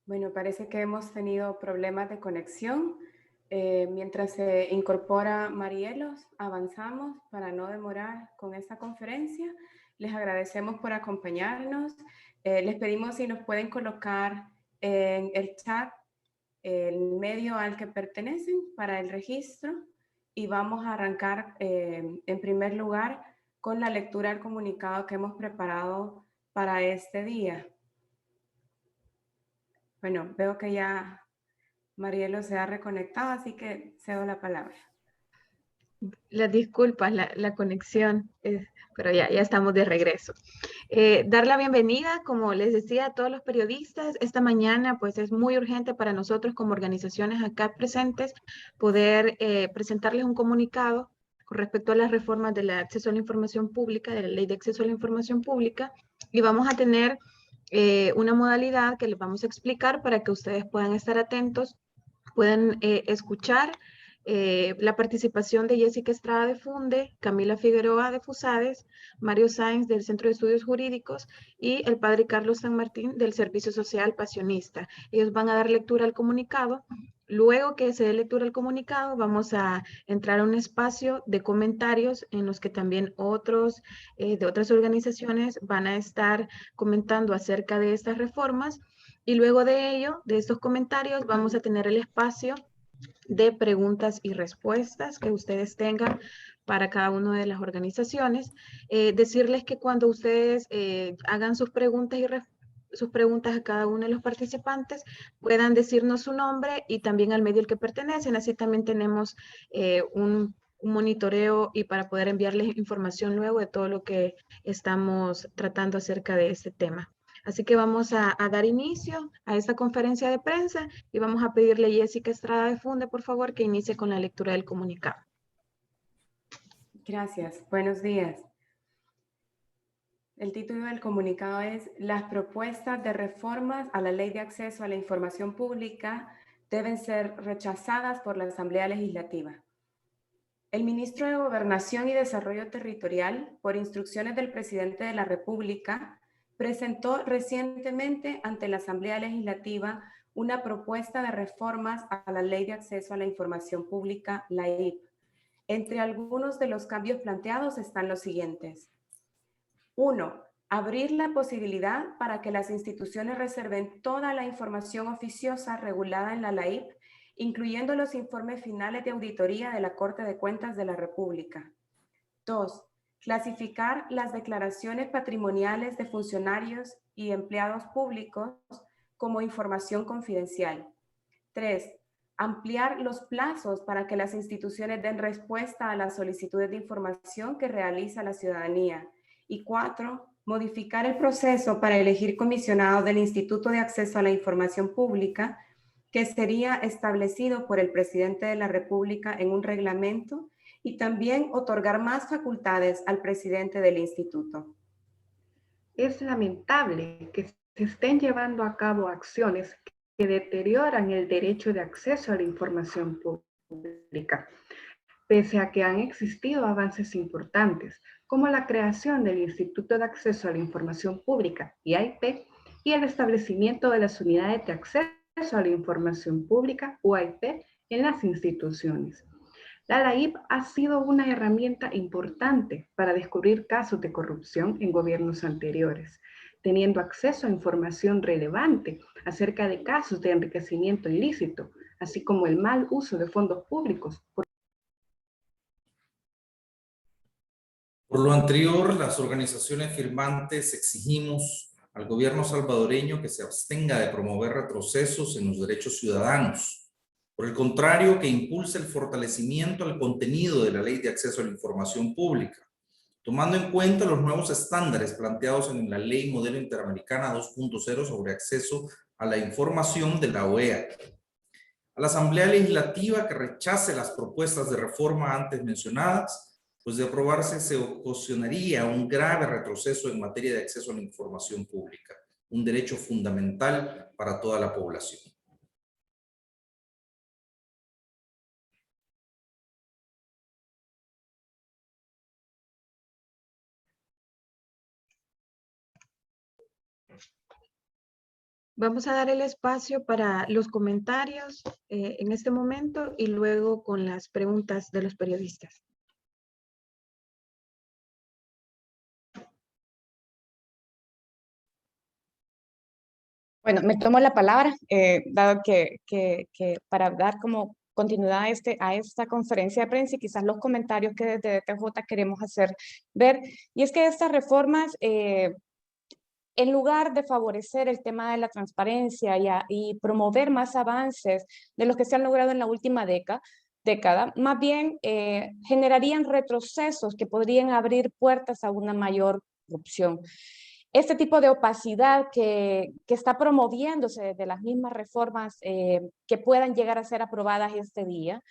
Bueno, parece que hemos tenido problemas de conexión. Mientras se incorpora Marielos, avanzamos para no demorar con esta conferencia. Les agradecemos por acompañarnos. Les pedimos si nos pueden colocar en el chat el medio al que pertenecen para el registro y vamos a arrancar en primer lugar con la lectura del comunicado que hemos preparado para este día. Bueno, veo que ya Marielo se ha reconectado, así que cedo la palabra. Las disculpas, la conexión, pero ya estamos de regreso. Dar la bienvenida, como les decía, a todos los periodistas. Esta mañana, pues es muy urgente para nosotros como organizaciones acá presentes poder presentarles un comunicado con respecto a las reformas del acceso a la información pública, de la Ley de Acceso a la Información Pública, y vamos a tener una modalidad que les vamos a explicar para que ustedes puedan estar atentos, puedan escuchar la participación de Jessica Estrada de Funde, Camila Figueroa de Fusades, Mario Sáenz del Centro de Estudios Jurídicos y el padre Carlos San Martín del Servicio Social Pasionista. Ellos van a dar lectura al comunicado. Luego que se dé lectura al comunicado, vamos a entrar a un espacio de comentarios en los que también otros de otras organizaciones van a estar comentando acerca de estas reformas. Y luego de ello, de estos comentarios, vamos a tener el espacio de preguntas y respuestas que ustedes tengan para cada una de las organizaciones. Decirles que cuando ustedes hagan sus preguntas sus preguntas a cada uno de los participantes, puedan decirnos su nombre y también al medio al que pertenecen. Así también tenemos un monitoreo y para poder enviarles información luego de todo lo que estamos tratando acerca de este tema. Así que vamos a dar inicio a esta conferencia de prensa y vamos a pedirle a Jessica Estrada de Funde, por favor, que inicie con la lectura del comunicado. Gracias. Buenos días. El título del comunicado es Las propuestas de reformas a la Ley de Acceso a la Información Pública deben ser rechazadas por la Asamblea Legislativa. El ministro de Gobernación y Desarrollo Territorial, por instrucciones del presidente de la República, presentó recientemente ante la Asamblea Legislativa una propuesta de reformas a la Ley de Acceso a la Información Pública, la LAIP. Entre algunos de los cambios planteados están los siguientes. 1. Abrir la posibilidad para que las instituciones reserven toda la información oficiosa regulada en la LAIP, incluyendo los informes finales de auditoría de la Corte de Cuentas de la República. 2. Clasificar las declaraciones patrimoniales de funcionarios y empleados públicos como información confidencial. 3. Ampliar los plazos para que las instituciones den respuesta a las solicitudes de información que realiza la ciudadanía. Y 4. Modificar el proceso para elegir comisionados del Instituto de Acceso a la Información Pública, que sería establecido por el presidente de la República en un reglamento, y también otorgar más facultades al presidente del instituto. Es lamentable que se estén llevando a cabo acciones que deterioran el derecho de acceso a la información pública, pese a que han existido avances importantes, como la creación del Instituto de Acceso a la Información Pública, IAIP, y el establecimiento de las unidades de acceso a la información pública, UAIP, en las instituciones. La LAIP ha sido una herramienta importante para descubrir casos de corrupción en gobiernos anteriores, teniendo acceso a información relevante acerca de casos de enriquecimiento ilícito, así como el mal uso de fondos públicos. Por lo anterior, las organizaciones firmantes exigimos al gobierno salvadoreño que se abstenga de promover retrocesos en los derechos ciudadanos. Por el contrario, que impulse el fortalecimiento al contenido de la Ley de Acceso a la Información Pública, tomando en cuenta los nuevos estándares planteados en la Ley Modelo Interamericana 2.0 sobre acceso a la información de la OEA. A la Asamblea Legislativa que rechace las propuestas de reforma antes mencionadas, pues de aprobarse se ocasionaría un grave retroceso en materia de acceso a la información pública, un derecho fundamental para toda la población. Vamos a dar el espacio para los comentarios en este momento y luego con las preguntas de los periodistas. Bueno, me tomo la palabra, dado que para dar como continuidad a esta conferencia de prensa y quizás los comentarios que desde DTJ queremos hacer ver, y es que estas reformas, en lugar de favorecer el tema de la transparencia y promover más avances de los que se han logrado en la última década, más bien generarían retrocesos que podrían abrir puertas a una mayor corrupción. Este tipo de opacidad que está promoviéndose desde las mismas reformas que puedan llegar a ser aprobadas este día,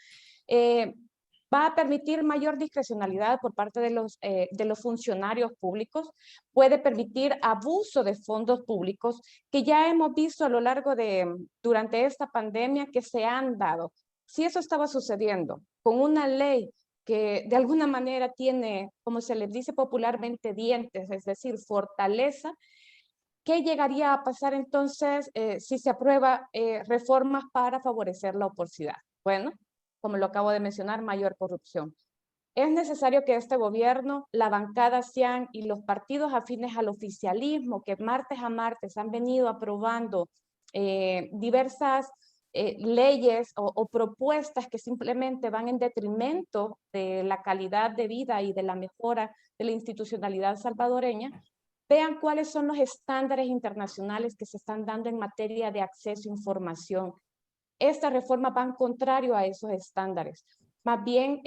va a permitir mayor discrecionalidad por parte de los funcionarios públicos, puede permitir abuso de fondos públicos que ya hemos visto a lo largo durante esta pandemia que se han dado. Si eso estaba sucediendo con una ley que de alguna manera tiene, como se les dice popularmente, dientes, es decir, fortaleza, ¿qué llegaría a pasar entonces si se aprueba reformas para favorecer la opacidad? Bueno, como lo acabo de mencionar, mayor corrupción. Es necesario que este gobierno, la bancada CIAN y los partidos afines al oficialismo que martes a martes han venido aprobando diversas leyes o propuestas que simplemente van en detrimento de la calidad de vida y de la mejora de la institucionalidad salvadoreña, vean cuáles son los estándares internacionales que se están dando en materia de acceso a información. Estas reformas van contrario a esos estándares. Más bien,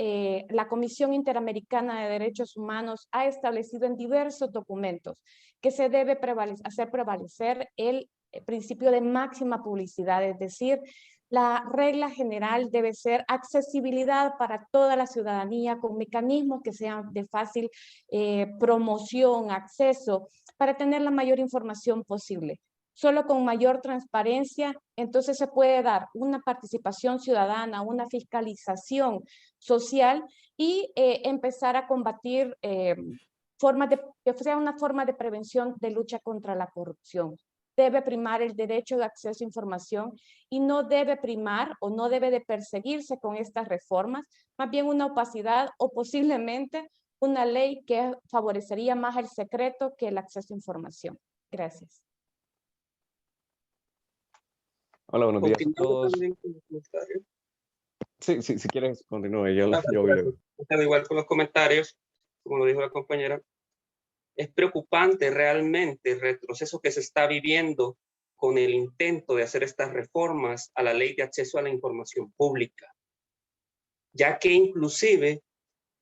la Comisión Interamericana de Derechos Humanos ha establecido en diversos documentos que se debe hacer prevalecer el principio de máxima publicidad, es decir, la regla general debe ser accesibilidad para toda la ciudadanía con mecanismos que sean de fácil promoción, acceso, para tener la mayor información posible. Solo con mayor transparencia, entonces se puede dar una participación ciudadana, una fiscalización social y empezar a combatir que sea una forma de prevención de lucha contra la corrupción. Debe primar el derecho de acceso a información y no debe primar o no debe de perseguirse con estas reformas, más bien una opacidad o posiblemente una ley que favorecería más el secreto que el acceso a información. Gracias. Hola, buenos días a todos. Sí, si quieres, continúe. Yo igual con los comentarios, como lo dijo la compañera. Es preocupante realmente el retroceso que se está viviendo con el intento de hacer estas reformas a la ley de acceso a la información pública, ya que inclusive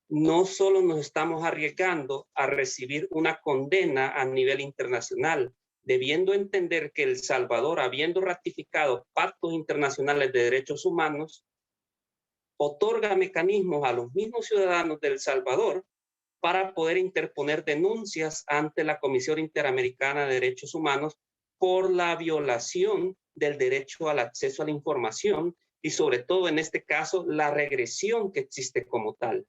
no solo nos estamos arriesgando a recibir una condena a nivel internacional, debiendo entender que El Salvador, habiendo ratificado pactos internacionales de derechos humanos, otorga mecanismos a los mismos ciudadanos de El Salvador para poder interponer denuncias ante la Comisión Interamericana de Derechos Humanos por la violación del derecho al acceso a la información y sobre todo en este caso la regresión que existe como tal.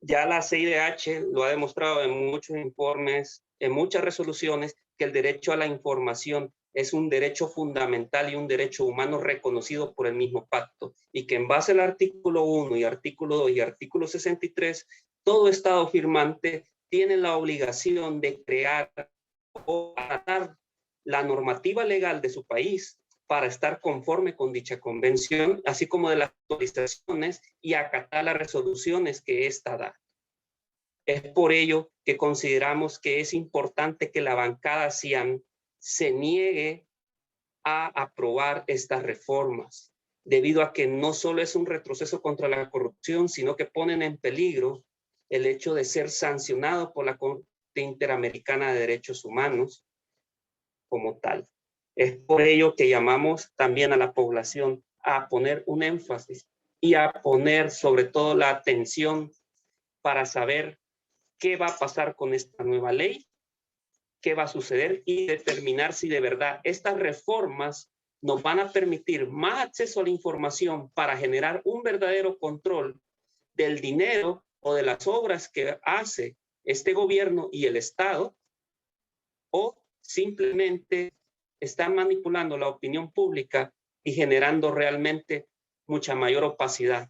Ya la CIDH lo ha demostrado en muchos informes, en muchas resoluciones, que el derecho a la información es un derecho fundamental y un derecho humano reconocido por el mismo pacto, y que en base al artículo 1 y artículo 2 y artículo 63, todo Estado firmante tiene la obligación de crear o adaptar la normativa legal de su país para estar conforme con dicha convención, así como de las autorizaciones y acatar las resoluciones que ésta da. Es por ello que consideramos que es importante que la bancada CIAN se niegue a aprobar estas reformas, debido a que no solo es un retroceso contra la corrupción, sino que ponen en peligro el hecho de ser sancionado por la Corte Interamericana de Derechos Humanos como tal. Es por ello que llamamos también a la población a poner un énfasis y a poner sobre todo la atención para saber qué va a pasar con esta nueva ley, qué va a suceder y determinar si de verdad estas reformas nos van a permitir más acceso a la información para generar un verdadero control del dinero o de las obras que hace este gobierno y el Estado, o simplemente están manipulando la opinión pública y generando realmente mucha mayor opacidad.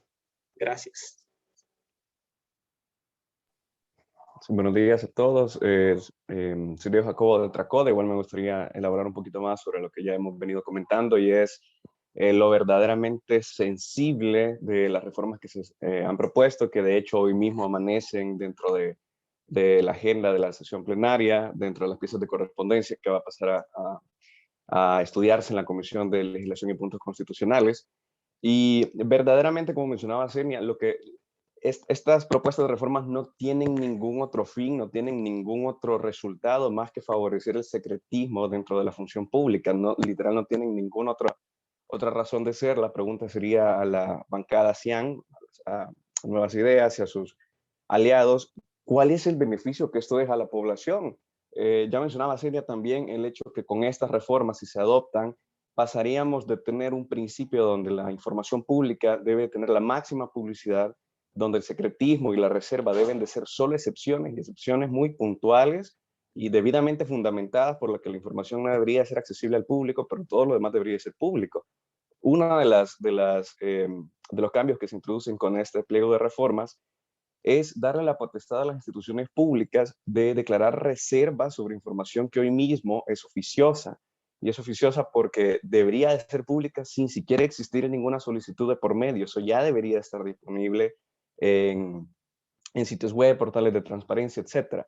Gracias. Sí, buenos días a todos. Soy Diego Jacobo de Tracode. Igual me gustaría elaborar un poquito más sobre lo que ya hemos venido comentando, y es lo verdaderamente sensible de las reformas que se han propuesto, que de hecho hoy mismo amanecen dentro de la agenda de la sesión plenaria, dentro de las piezas de correspondencia que va a pasar a estudiarse en la Comisión de Legislación y Puntos Constitucionales. Y verdaderamente, como mencionaba Senia, estas propuestas de reformas no tienen ningún otro fin, no tienen ningún otro resultado más que favorecer el secretismo dentro de la función pública. No, literal, no tienen ninguna otra razón de ser. La pregunta sería a la bancada CIAN, a Nuevas Ideas y a sus aliados, ¿cuál es el beneficio que esto deja a la población? Ya mencionaba Celia también el hecho que con estas reformas, si se adoptan, pasaríamos de tener un principio donde la información pública debe tener la máxima publicidad, donde el secretismo y la reserva deben de ser solo excepciones, y excepciones muy puntuales y debidamente fundamentadas, por lo que la información no debería ser accesible al público, pero todo lo demás debería ser público. Uno de los cambios que se introducen con este pliego de reformas es darle la potestad a las instituciones públicas de declarar reservas sobre información que hoy mismo es oficiosa. Y es oficiosa porque debería de ser pública sin siquiera existir ninguna solicitud de por medio. Eso ya debería estar disponible en sitios web, portales de transparencia, etc.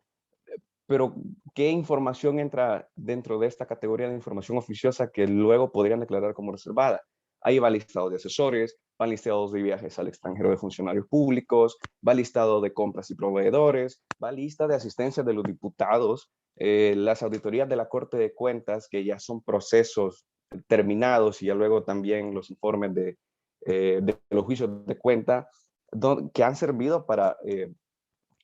Pero, ¿qué información entra dentro de esta categoría de información oficiosa que luego podrían declarar como reservada? Ahí va listado de asesores, va listados de viajes al extranjero de funcionarios públicos, va listado de compras y proveedores, va lista de asistencia de los diputados, las auditorías de la Corte de Cuentas, que ya son procesos terminados, y ya luego también los informes de los juicios de cuenta, que han servido para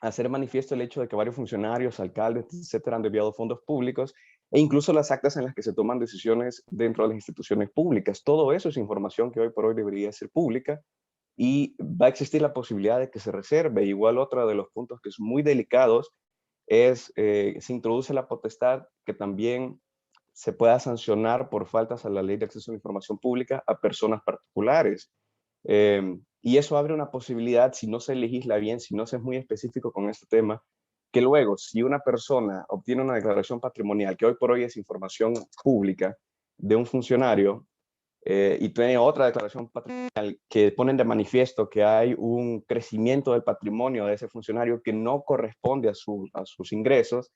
hacer manifiesto el hecho de que varios funcionarios, alcaldes, etcétera, han desviado fondos públicos, e incluso las actas en las que se toman decisiones dentro de las instituciones públicas. Todo eso es información que hoy por hoy debería ser pública, y va a existir la posibilidad de que se reserve. Igual, otro de los puntos que es muy delicados es, se introduce la potestad que también se pueda sancionar por faltas a la Ley de Acceso a la Información Pública a personas particulares. Y eso abre una posibilidad, si no se legisla bien, si no se es muy específico con este tema, que luego, si una persona obtiene una declaración patrimonial, que hoy por hoy es información pública, de un funcionario, y tiene otra declaración patrimonial que ponen de manifiesto que hay un crecimiento del patrimonio de ese funcionario que no corresponde a sus ingresos,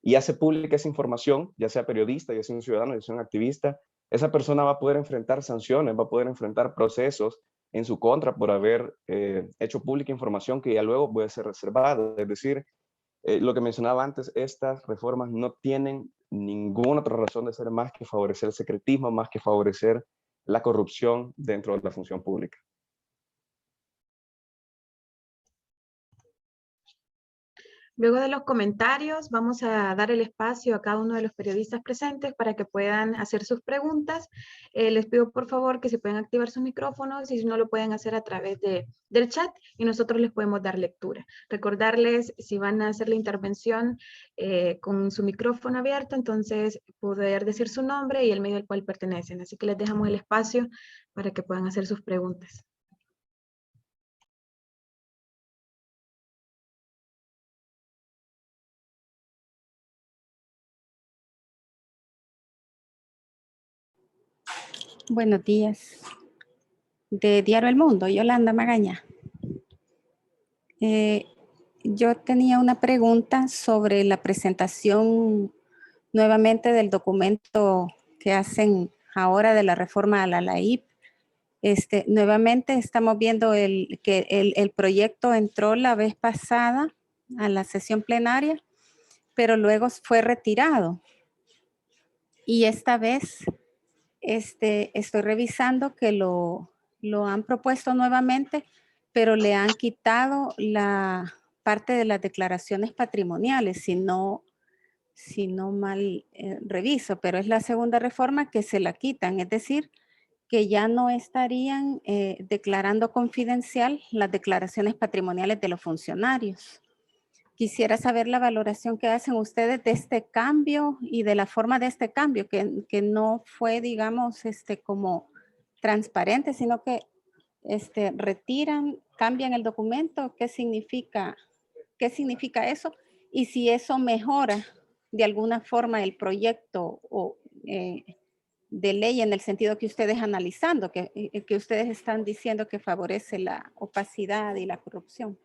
y hace pública esa información, ya sea periodista, ya sea un ciudadano, ya sea un activista, esa persona va a poder enfrentar sanciones, va a poder enfrentar procesos en su contra por haber hecho pública información que ya luego puede ser reservada. Es decir, lo que mencionaba antes, estas reformas no tienen ninguna otra razón de ser más que favorecer el secretismo, más que favorecer la corrupción dentro de la función pública. Luego de los comentarios, vamos a dar el espacio a cada uno de los periodistas presentes para que puedan hacer sus preguntas. Les pido por favor que se puedan activar sus micrófonos, y si no, lo pueden hacer a través del chat y nosotros les podemos dar lectura. Recordarles, si van a hacer la intervención con su micrófono abierto, entonces poder decir su nombre y el medio al cual pertenecen. Así que les dejamos el espacio para que puedan hacer sus preguntas. Buenos días. De Diario El Mundo, Yolanda Magaña. Yo tenía una pregunta sobre la presentación nuevamente del documento que hacen ahora de la reforma a la LAIP. Nuevamente estamos viendo que el proyecto entró la vez pasada a la sesión plenaria, pero luego fue retirado. Y esta vez estoy revisando que lo han propuesto nuevamente, pero le han quitado la parte de las declaraciones patrimoniales, si no mal reviso, pero es la segunda reforma que se la quitan, es decir, que ya no estarían declarando confidencial las declaraciones patrimoniales de los funcionarios. quisiera saber la valoración que hacen ustedes de este cambio y de la forma de este cambio, que no fue, digamos, como transparente, sino que retiran, cambian el documento. ¿Qué significa eso? Y si eso mejora de alguna forma el proyecto o de ley en el sentido que ustedes analizando, que ustedes están diciendo que favorece la opacidad y la corrupción.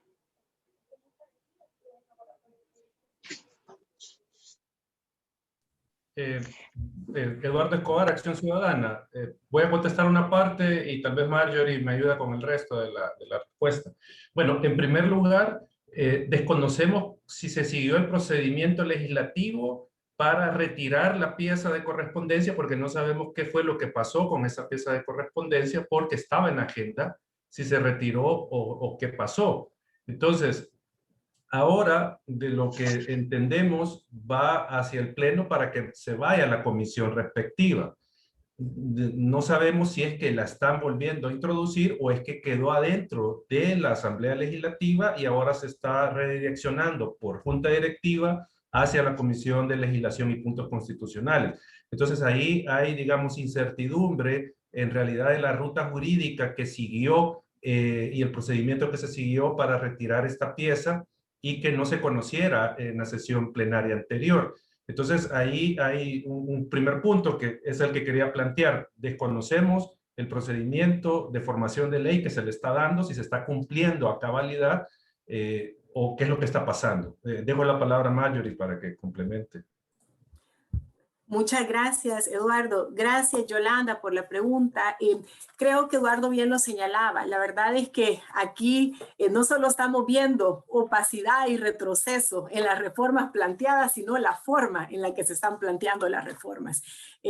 Eduardo Escobar, Acción Ciudadana. Voy a contestar una parte y tal vez Marjorie me ayuda con el resto de la respuesta. Bueno, en primer lugar, desconocemos si se siguió el procedimiento legislativo para retirar la pieza de correspondencia, porque no sabemos qué fue lo que pasó con esa pieza de correspondencia, porque estaba en agenda, si se retiró o qué pasó. Entonces, ahora, de lo que entendemos, va hacia el Pleno para que se vaya a la comisión respectiva. No sabemos si es que la están volviendo a introducir o es que quedó adentro de la Asamblea Legislativa y ahora se está redireccionando por Junta Directiva hacia la Comisión de Legislación y Puntos Constitucionales. Entonces ahí hay, digamos, incertidumbre en realidad de la ruta jurídica que siguió y el procedimiento que se siguió para retirar esta pieza y que no se conociera en la sesión plenaria anterior. Entonces, ahí hay un primer punto que es el que quería plantear. Desconocemos el procedimiento de formación de ley que se le está dando, si se está cumpliendo a cabalidad o qué es lo que está pasando. Dejo la palabra a Marjorie para que complemente. Muchas gracias, Eduardo. Gracias, Yolanda, por la pregunta. Creo que Eduardo bien lo señalaba. La verdad es que aquí no solo estamos viendo opacidad y retroceso en las reformas planteadas, sino la forma en la que se están planteando las reformas.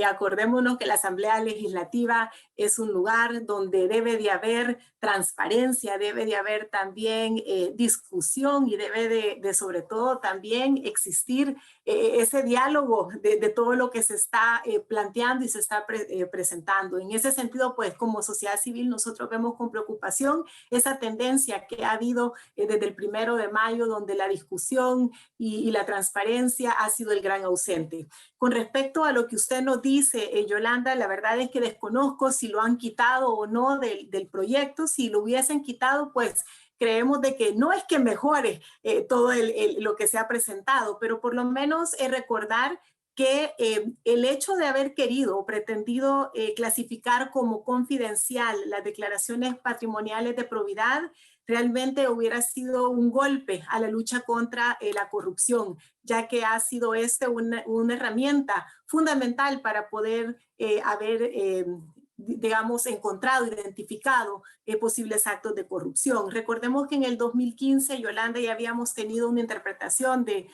Acordémonos que la Asamblea Legislativa es un lugar donde debe de haber transparencia, debe de haber también discusión y debe de sobre todo también existir ese diálogo de todo lo que se está planteando y se está presentando. En ese sentido, pues como sociedad civil nosotros vemos con preocupación esa tendencia que ha habido desde el 1 de mayo, donde la discusión y la transparencia ha sido el gran ausente. Con respecto a lo que usted nos dice, Yolanda, la verdad es que desconozco si lo han quitado o no del proyecto. Si lo hubiesen quitado, pues creemos de que no es que mejore todo lo que se ha presentado, pero por lo menos recordar que el hecho de haber querido o pretendido clasificar como confidencial las declaraciones patrimoniales de probidad realmente hubiera sido un golpe a la lucha contra la corrupción, ya que ha sido una herramienta fundamental para poder haber digamos, encontrado, identificado posibles actos de corrupción. Recordemos que en el 2015, Yolanda, ya habíamos tenido una interpretación del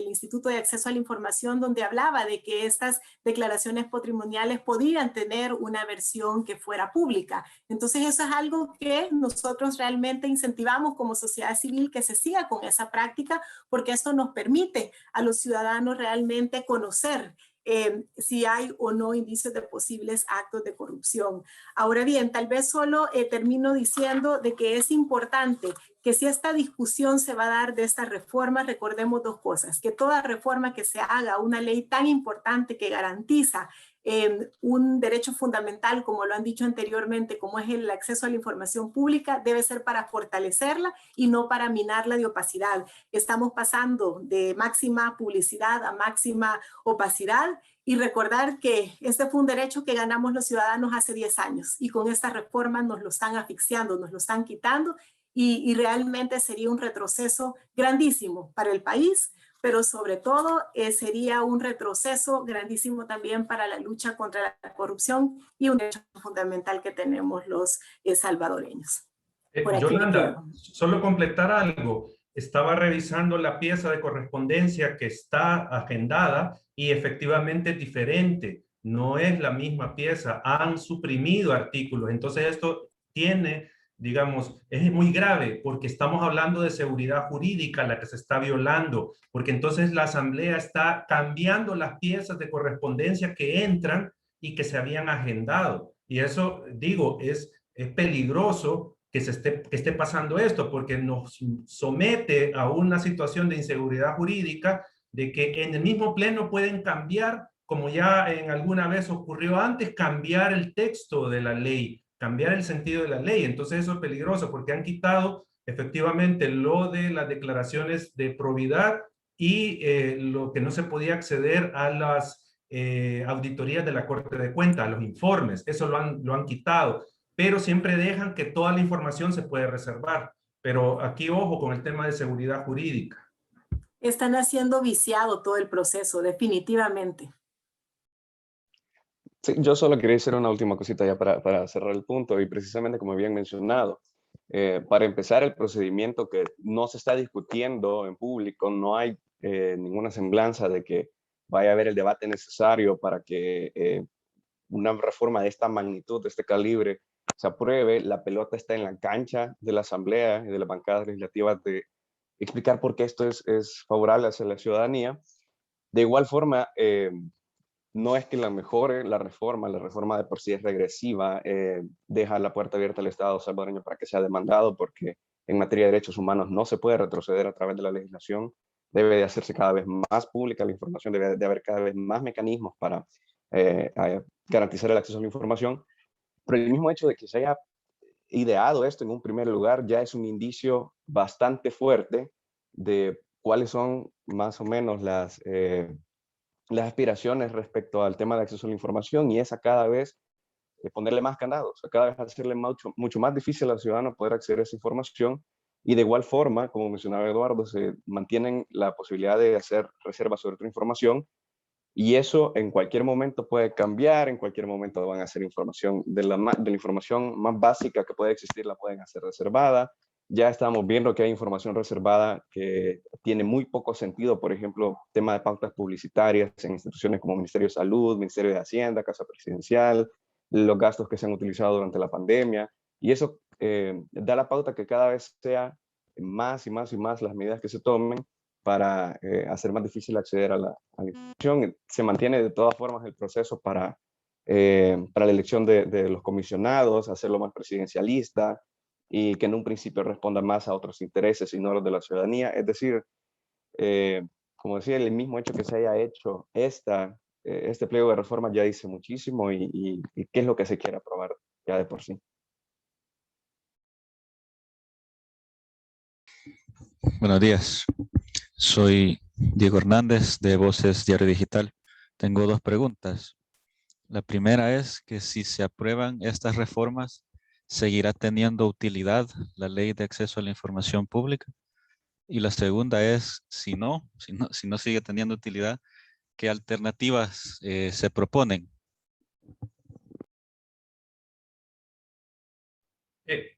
Instituto de Acceso a la Información donde hablaba de que estas declaraciones patrimoniales podían tener una versión que fuera pública. Entonces eso es algo que nosotros realmente incentivamos como sociedad civil que se siga con esa práctica, porque esto nos permite a los ciudadanos realmente conocer si hay o no indicios de posibles actos de corrupción. Ahora bien, tal vez solo termino diciendo de que es importante que si esta discusión se va a dar de esta reforma, recordemos dos cosas: que toda reforma que se haga, una ley tan importante que garantiza un derecho fundamental, como lo han dicho anteriormente, como es el acceso a la información pública, debe ser para fortalecerla y no para minarla de opacidad. Estamos pasando de máxima publicidad a máxima opacidad, y recordar que este fue un derecho que ganamos los ciudadanos hace 10 años y con esta reforma nos lo están asfixiando, nos lo están quitando, y realmente sería un retroceso grandísimo para el país, pero sobre todo sería un retroceso grandísimo también para la lucha contra la corrupción y un derecho fundamental que tenemos los salvadoreños. Yolanda, solo completar algo. Estaba revisando la pieza de correspondencia que está agendada y efectivamente es diferente. No es la misma pieza. Han suprimido artículos. Entonces esto tiene, digamos, es muy grave porque estamos hablando de seguridad jurídica la que se está violando, porque entonces la Asamblea está cambiando las piezas de correspondencia que entran y que se habían agendado. Y eso, digo, es peligroso que esté pasando esto, porque nos somete a una situación de inseguridad jurídica, de que en el mismo pleno pueden cambiar, como ya en alguna vez ocurrió antes, cambiar el texto de la ley, cambiar el sentido de la ley. Entonces eso es peligroso porque han quitado efectivamente lo de las declaraciones de probidad y lo que no se podía acceder a las auditorías de la Corte de Cuentas, a los informes. Eso lo han quitado, pero siempre dejan que toda la información se puede reservar. Pero aquí ojo con el tema de seguridad jurídica. Están haciendo viciado todo el proceso, definitivamente. Sí, yo solo quería hacer una última cosita ya para cerrar el punto, y precisamente como habían mencionado, para empezar el procedimiento que no se está discutiendo en público, no hay ninguna semblanza de que vaya a haber el debate necesario para que una reforma de esta magnitud, de este calibre, se apruebe. La pelota está en la cancha de la Asamblea y de las bancadas legislativas de explicar por qué esto es favorable hacia la ciudadanía. De igual forma, no es que la mejore la reforma de por sí es regresiva, deja la puerta abierta al Estado salvadoreño para que sea demandado, porque en materia de derechos humanos no se puede retroceder a través de la legislación. Debe de hacerse cada vez más pública la información, debe de haber cada vez más mecanismos para garantizar el acceso a la información. Pero el mismo hecho de que se haya ideado esto en un primer lugar ya es un indicio bastante fuerte de cuáles son más o menos las aspiraciones respecto al tema de acceso a la información, y es a cada vez ponerle más candados, a cada vez hacerle mucho más difícil al ciudadano poder acceder a esa información. Y de igual forma, como mencionaba Eduardo, se mantienen la posibilidad de hacer reservas sobre otra información, y eso en cualquier momento puede cambiar, en cualquier momento van a hacer información de la información más básica que puede existir, la pueden hacer reservada. Ya estamos viendo que hay información reservada que tiene muy poco sentido, por ejemplo, tema de pautas publicitarias en instituciones como Ministerio de Salud, Ministerio de Hacienda, Casa Presidencial, los gastos que se han utilizado durante la pandemia, y eso da la pauta que cada vez sea más y más y más las medidas que se tomen para hacer más difícil acceder a la información. Se mantiene de todas formas el proceso para la elección de los comisionados, hacerlo más presidencialista, y que en un principio responda más a otros intereses y no a los de la ciudadanía. Es decir, como decía, el mismo hecho que se haya hecho este pliego de reforma ya dice muchísimo, y qué es lo que se quiere aprobar ya de por sí. Buenos días, soy Diego Hernández de Voces Diario Digital. Tengo dos preguntas. La primera es que si se aprueban estas reformas, ¿seguirá teniendo utilidad la Ley de Acceso a la Información Pública? Y la segunda es, si no sigue teniendo utilidad, ¿qué alternativas se proponen?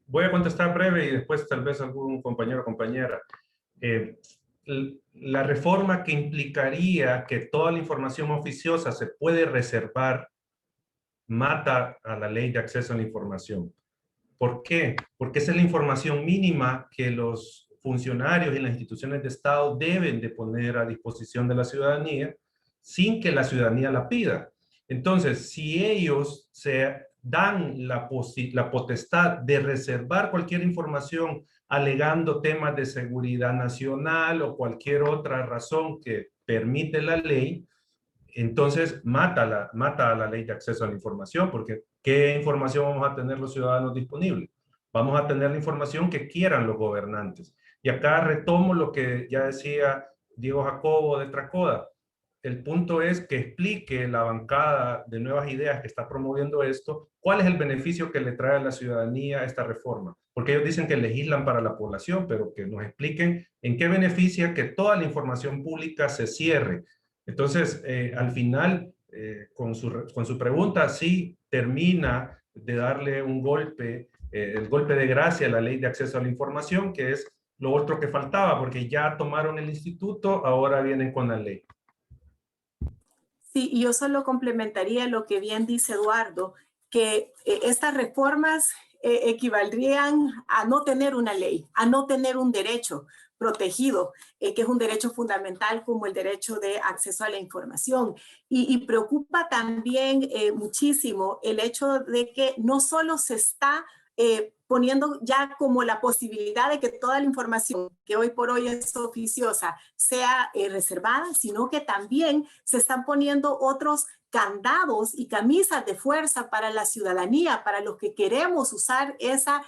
Voy a contestar breve y después tal vez algún compañero o compañera. La reforma que implicaría que toda la información oficiosa se puede reservar mata a la Ley de Acceso a la Información. ¿Por qué? Porque esa es la información mínima que los funcionarios y las instituciones de Estado deben de poner a disposición de la ciudadanía sin que la ciudadanía la pida. Entonces, si ellos se dan la potestad de reservar cualquier información alegando temas de seguridad nacional o cualquier otra razón que permite la ley, entonces mata a la Ley de Acceso a la Información, porque ¿qué información vamos a tener los ciudadanos disponibles? Vamos a tener la información que quieran los gobernantes. Y acá retomo lo que ya decía Diego Jacobo de Tracoda. El punto es que explique la bancada de Nuevas Ideas que está promoviendo esto, cuál es el beneficio que le trae a la ciudadanía esta reforma. Porque ellos dicen que legislan para la población, pero que nos expliquen en qué beneficia que toda la información pública se cierre. Entonces, al final, con su pregunta, sí termina de darle un golpe, el golpe de gracia a la Ley de Acceso a la Información, que es lo otro que faltaba, porque ya tomaron el instituto, ahora vienen con la ley. Sí, y yo solo complementaría lo que bien dice Eduardo, que estas reformas equivaldrían a no tener una ley, a no tener un derecho protegido, que es un derecho fundamental como el derecho de acceso a la información. Y preocupa también muchísimo el hecho de que no solo se está poniendo ya como la posibilidad de que toda la información que hoy por hoy es oficiosa sea reservada, sino que también se están poniendo otros candados y camisas de fuerza para la ciudadanía, para los que queremos usar esa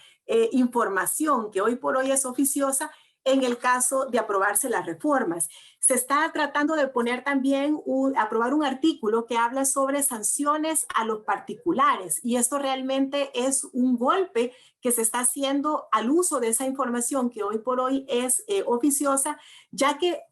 información que hoy por hoy es oficiosa en el caso de aprobarse las reformas. Se está tratando de poner también, aprobar un artículo que habla sobre sanciones a los particulares, y esto realmente es un golpe que se está haciendo al uso de esa información que hoy por hoy es oficiosa, ya que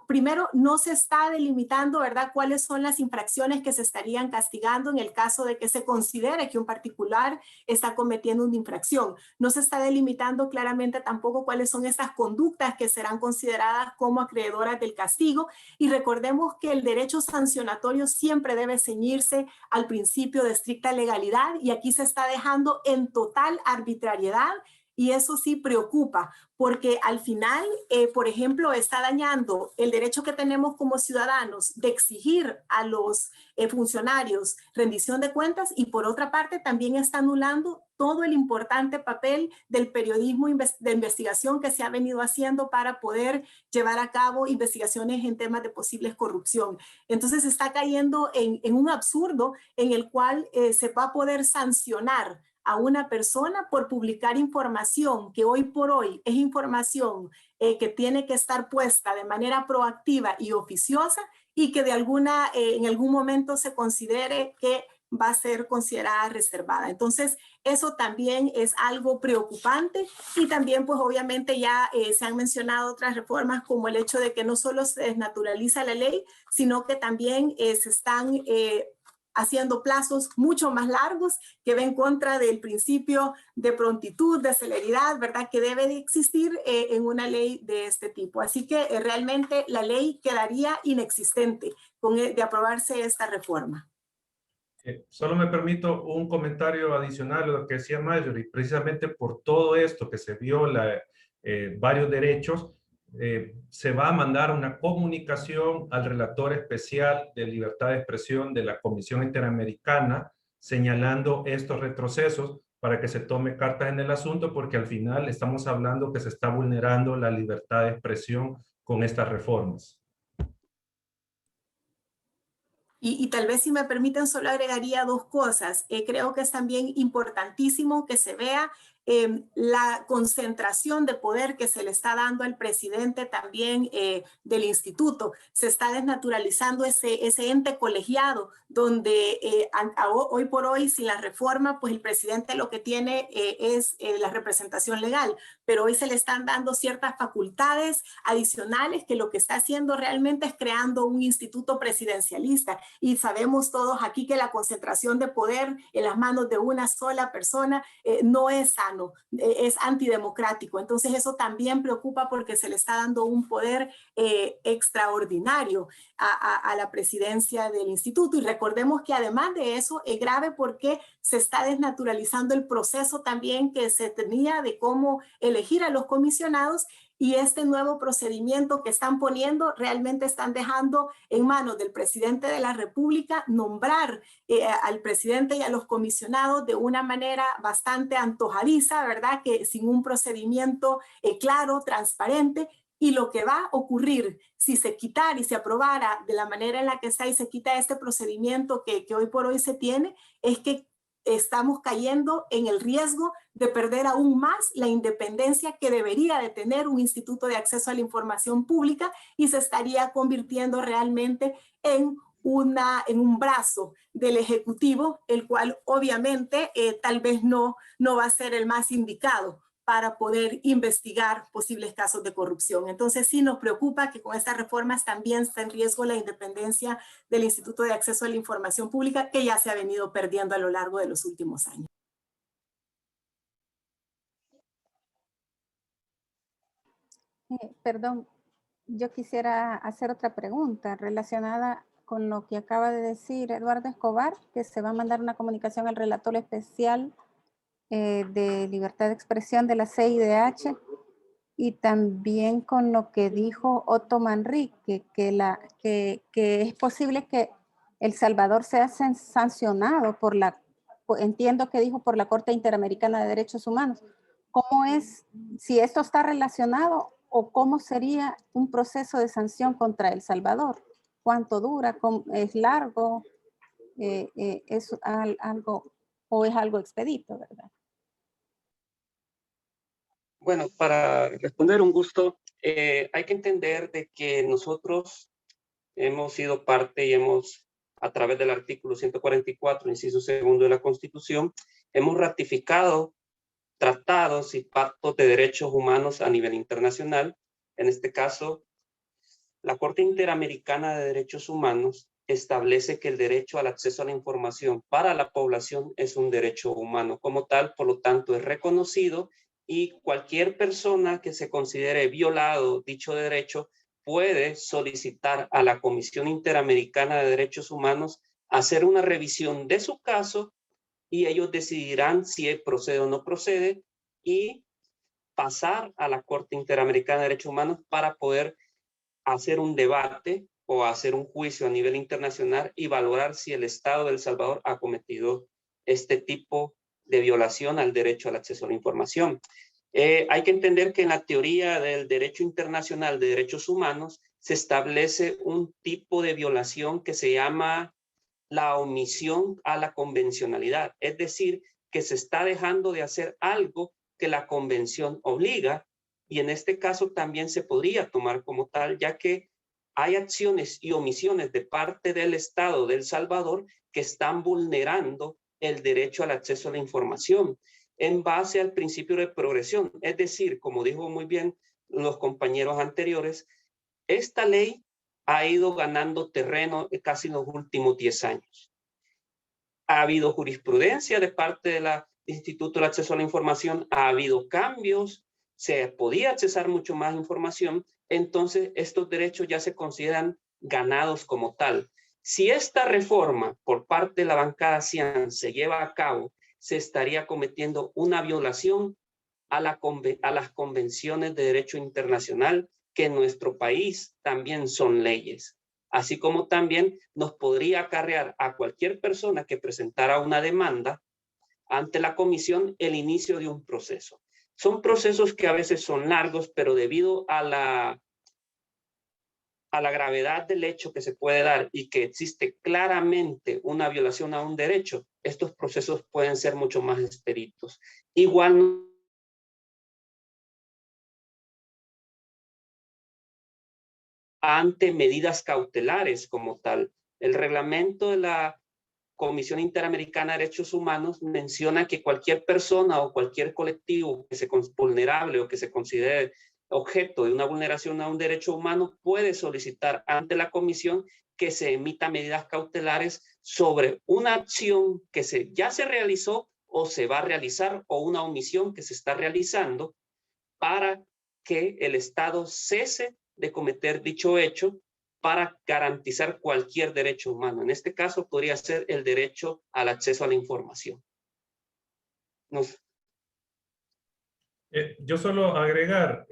primero no se está delimitando, ¿verdad?, cuáles son las infracciones que se estarían castigando en el caso de que se considere que un particular está cometiendo una infracción. No se está delimitando claramente tampoco cuáles son esas conductas que serán consideradas como acreedoras del castigo, y recordemos que el derecho sancionatorio siempre debe ceñirse al principio de estricta legalidad, y aquí se está dejando en total arbitrariedad, y eso sí preocupa, porque al final, por ejemplo, está dañando el derecho que tenemos como ciudadanos de exigir a los funcionarios rendición de cuentas, y por otra parte también está anulando todo el importante papel del periodismo de investigación que se ha venido haciendo para poder llevar a cabo investigaciones en temas de posibles corrupción. Entonces está cayendo en un absurdo en el cual se va a poder sancionar a una persona por publicar información que hoy por hoy es información que tiene que estar puesta de manera proactiva y oficiosa, y que en algún momento se considere que va a ser considerada reservada. Entonces, eso también es algo preocupante, y también pues obviamente ya se han mencionado otras reformas, como el hecho de que no solo se desnaturaliza la ley, sino que también se están haciendo plazos mucho más largos, que va en contra del principio de prontitud, de celeridad, ¿verdad?, que debe de existir en una ley de este tipo. Así que realmente la ley quedaría inexistente de aprobarse esta reforma. Solo me permito un comentario adicional a lo que decía Marjorie. Precisamente por todo esto que se viola varios derechos, se va a mandar una comunicación al relator especial de libertad de expresión de la Comisión Interamericana señalando estos retrocesos para que se tome cartas en el asunto, porque al final estamos hablando que se está vulnerando la libertad de expresión con estas reformas. Y tal vez, si me permiten, solo agregaría dos cosas. Creo que es también importantísimo que se vea la concentración de poder que se le está dando al presidente también del instituto. Se está desnaturalizando ese ente colegiado donde hoy por hoy, sin la reforma, pues el presidente lo que tiene es la representación legal, pero hoy se le están dando ciertas facultades adicionales que lo que está haciendo realmente es creando un instituto presidencialista, y sabemos todos aquí que la concentración de poder en las manos de una sola persona no es sano, es antidemocrático. Entonces eso también preocupa, porque se le está dando un poder extraordinario a la presidencia del instituto, y recordemos que además de eso es grave porque se está desnaturalizando el proceso también que se tenía de cómo elegir a los comisionados, y este nuevo procedimiento que están poniendo realmente están dejando en manos del presidente de la República nombrar al presidente y a los comisionados de una manera bastante antojadiza, ¿verdad?, que sin un procedimiento claro, transparente. Y lo que va a ocurrir si se quitara y se aprobara de la manera en la que está y se quita este procedimiento que hoy por hoy se tiene, es que estamos cayendo en el riesgo de perder aún más la independencia que debería de tener un instituto de acceso a la información pública, y se estaría convirtiendo realmente en un brazo del Ejecutivo, el cual obviamente tal vez no va a ser el más indicado para poder investigar posibles casos de corrupción. Entonces sí nos preocupa que con estas reformas también está en riesgo la independencia del Instituto de Acceso a la Información Pública, que ya se ha venido perdiendo a lo largo de los últimos años. Perdón, yo quisiera hacer otra pregunta relacionada con lo que acaba de decir Eduardo Escobar, que se va a mandar una comunicación al relator especial de libertad de expresión de la CIDH, y también con lo que dijo Otto Manrique, que es posible que El Salvador sea sancionado por la entiendo que dijo por la Corte Interamericana de Derechos Humanos. ¿Cómo es, si esto está relacionado o cómo sería un proceso de sanción contra El Salvador? ¿Cuánto dura? ¿Es largo? ¿Es algo o es algo expedito, verdad? Bueno, para responder un gusto, hay que entender de que nosotros hemos sido parte y hemos, a través del artículo 144, inciso segundo de la Constitución, hemos ratificado tratados y pactos de derechos humanos a nivel internacional. En este caso, la Corte Interamericana de Derechos Humanos establece que el derecho al acceso a la información para la población es un derecho humano. Como tal, por lo tanto, es reconocido y cualquier persona que se considere violado dicho derecho puede solicitar a la Comisión Interamericana de Derechos Humanos hacer una revisión de su caso y ellos decidirán si procede o no procede y pasar a la Corte Interamericana de Derechos Humanos para poder hacer un debate o hacer un juicio a nivel internacional y valorar si el Estado de El Salvador ha cometido este tipo de violación al derecho al acceso a la información. Hay que entender que en la teoría del derecho internacional de derechos humanos se establece un tipo de violación que se llama la omisión a la convencionalidad, es decir, que se está dejando de hacer algo que la convención obliga, y en este caso también se podría tomar como tal, ya que hay acciones y omisiones de parte del Estado de El Salvador que están vulnerando el derecho al acceso a la información en base al principio de progresión. Es decir, como dijo muy bien los compañeros anteriores, esta ley ha ido ganando terreno casi en los últimos 10 años. Ha habido jurisprudencia de parte del Instituto de Acceso a la Información, ha habido cambios, se podía accesar mucho más información, entonces estos derechos ya se consideran ganados como tal. Si esta reforma por parte de la bancada CIAN se lleva a cabo, se estaría cometiendo una violación a las convenciones de derecho internacional que en nuestro país también son leyes, así como también nos podría acarrear a cualquier persona que presentara una demanda ante la comisión el inicio de un proceso. Son procesos que a veces son largos, pero debido a la gravedad del hecho que se puede dar y que existe claramente una violación a un derecho, estos procesos pueden ser mucho más expeditos. Igual ante medidas cautelares como tal. El reglamento de la Comisión Interamericana de Derechos Humanos menciona que cualquier persona o cualquier colectivo que se vulnerable o que se considere objeto de una vulneración a un derecho humano puede solicitar ante la comisión que se emita medidas cautelares sobre una acción que ya se realizó o se va a realizar o una omisión que se está realizando para que el Estado cese de cometer dicho hecho para garantizar cualquier derecho humano. En este caso podría ser el derecho al acceso a la información. Yo solo agregar,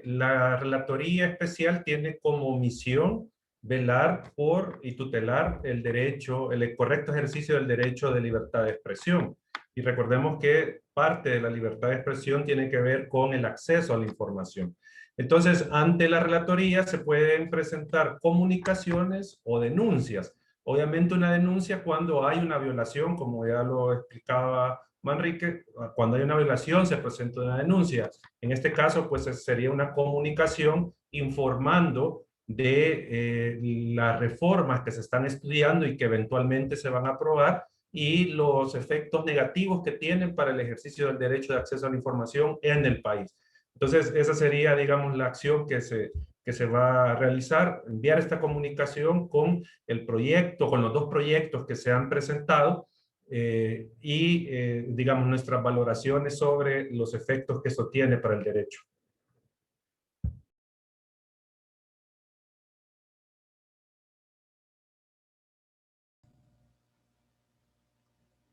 la Relatoría Especial tiene como misión velar por y tutelar el derecho, el correcto ejercicio del derecho de libertad de expresión. Y recordemos que parte de la libertad de expresión tiene que ver con el acceso a la información. Entonces, ante la relatoría se pueden presentar comunicaciones o denuncias. Obviamente una denuncia cuando hay una violación, como ya lo explicaba Manrique, cuando hay una violación se presenta una denuncia. En este caso, pues sería una comunicación informando de las reformas que se están estudiando y que eventualmente se van a aprobar y los efectos negativos que tienen para el ejercicio del derecho de acceso a la información en el país. Entonces, esa sería, digamos, la acción que se va a realizar, enviar esta comunicación con el proyecto, con los dos proyectos que se han presentado digamos, nuestras valoraciones sobre los efectos que esto tiene para el derecho.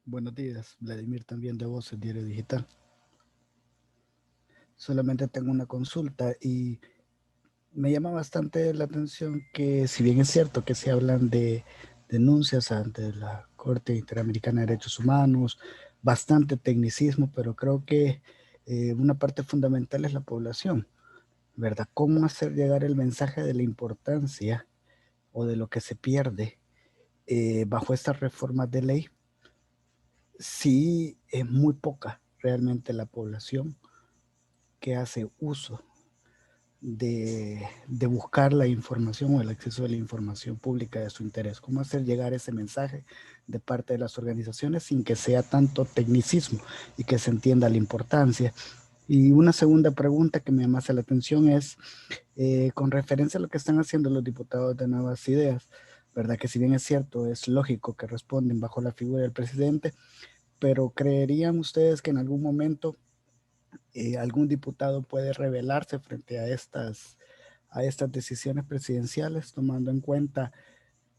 Buenos días, Vladimir también de Voces Diario Digital. Solamente tengo una consulta y me llama bastante la atención que si bien es cierto que se hablan de denuncias ante la Corte Interamericana de Derechos Humanos, bastante tecnicismo, pero creo que una parte fundamental es la población, ¿verdad? ¿Cómo hacer llegar el mensaje de la importancia o de lo que se pierde bajo estas reformas de ley? Sí, es muy poca realmente la población que hace uso de buscar la información o el acceso a la información pública de su interés. ¿Cómo hacer llegar ese mensaje de parte de las organizaciones sin que sea tanto tecnicismo y que se entienda la importancia? Y una segunda pregunta que me llama la atención es con referencia a lo que están haciendo los diputados de Nuevas Ideas, ¿verdad? Que si bien es cierto, es lógico que responden bajo la figura del presidente, pero ¿creerían ustedes que en algún momento algún diputado puede rebelarse frente a estas decisiones presidenciales, tomando en cuenta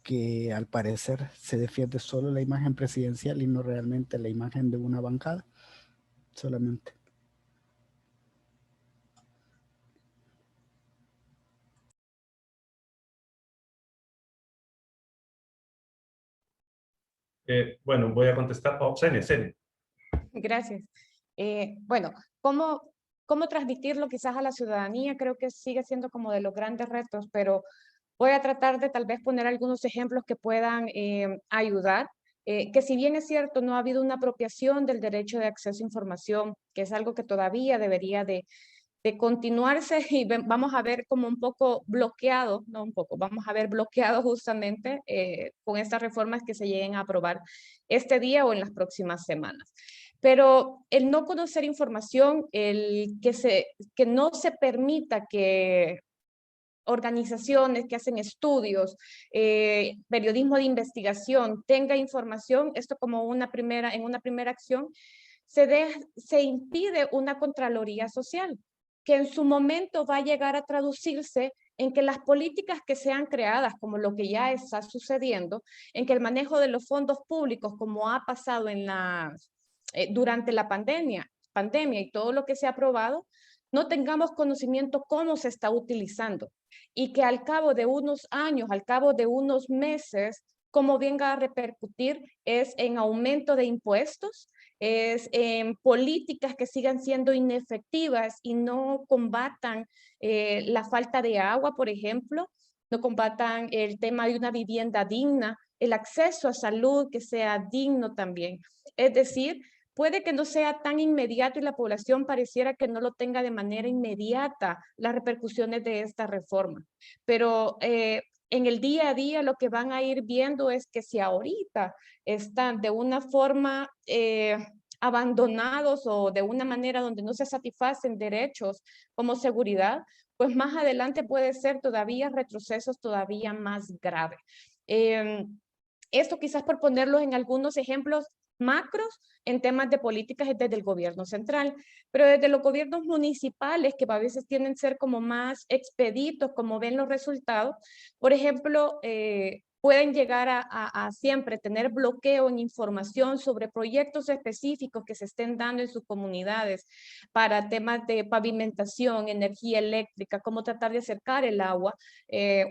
que al parecer se defiende solo la imagen presidencial y no realmente la imagen de una bancada? Solamente. Bueno, voy a contestar. Oh, Sene. Gracias. Bueno, ¿cómo transmitirlo quizás a la ciudadanía? Creo que sigue siendo como de los grandes retos, pero voy a tratar de tal vez poner algunos ejemplos que puedan ayudar. Que si bien es cierto, no ha habido una apropiación del derecho de acceso a información, que es algo que todavía debería de continuarse y vamos a ver como un poco bloqueado, no un poco, vamos a ver bloqueado justamente con estas reformas que se lleguen a aprobar este día o en las próximas semanas. Pero el no conocer información, el que no se permita que organizaciones que hacen estudios, periodismo de investigación, tenga información, esto como en una primera acción, se impide una Contraloría Social, que en su momento va a llegar a traducirse en que las políticas que sean creadas, como lo que ya está sucediendo, en que el manejo de los fondos públicos, como ha pasado durante la pandemia y todo lo que se ha aprobado, no tengamos conocimiento cómo se está utilizando y que al cabo de unos años, al cabo de unos meses, como venga a repercutir es en aumento de impuestos, es en políticas que sigan siendo inefectivas y no combatan la falta de agua, por ejemplo, no combatan el tema de una vivienda digna, el acceso a salud que sea digno también. Es decir, puede que no sea tan inmediato y la población pareciera que no lo tenga de manera inmediata las repercusiones de esta reforma. Pero en el día a día lo que van a ir viendo es que si ahorita están de una forma abandonados o de una manera donde no se satisfacen derechos como seguridad, pues más adelante puede ser todavía retrocesos todavía más graves. Esto quizás por ponerlos en algunos ejemplos macros en temas de políticas desde el gobierno central, pero desde los gobiernos municipales, que a veces tienden a ser como más expeditos, como ven los resultados, por ejemplo, pueden llegar a siempre tener bloqueo en información sobre proyectos específicos que se estén dando en sus comunidades para temas de pavimentación, energía eléctrica, cómo tratar de acercar el agua,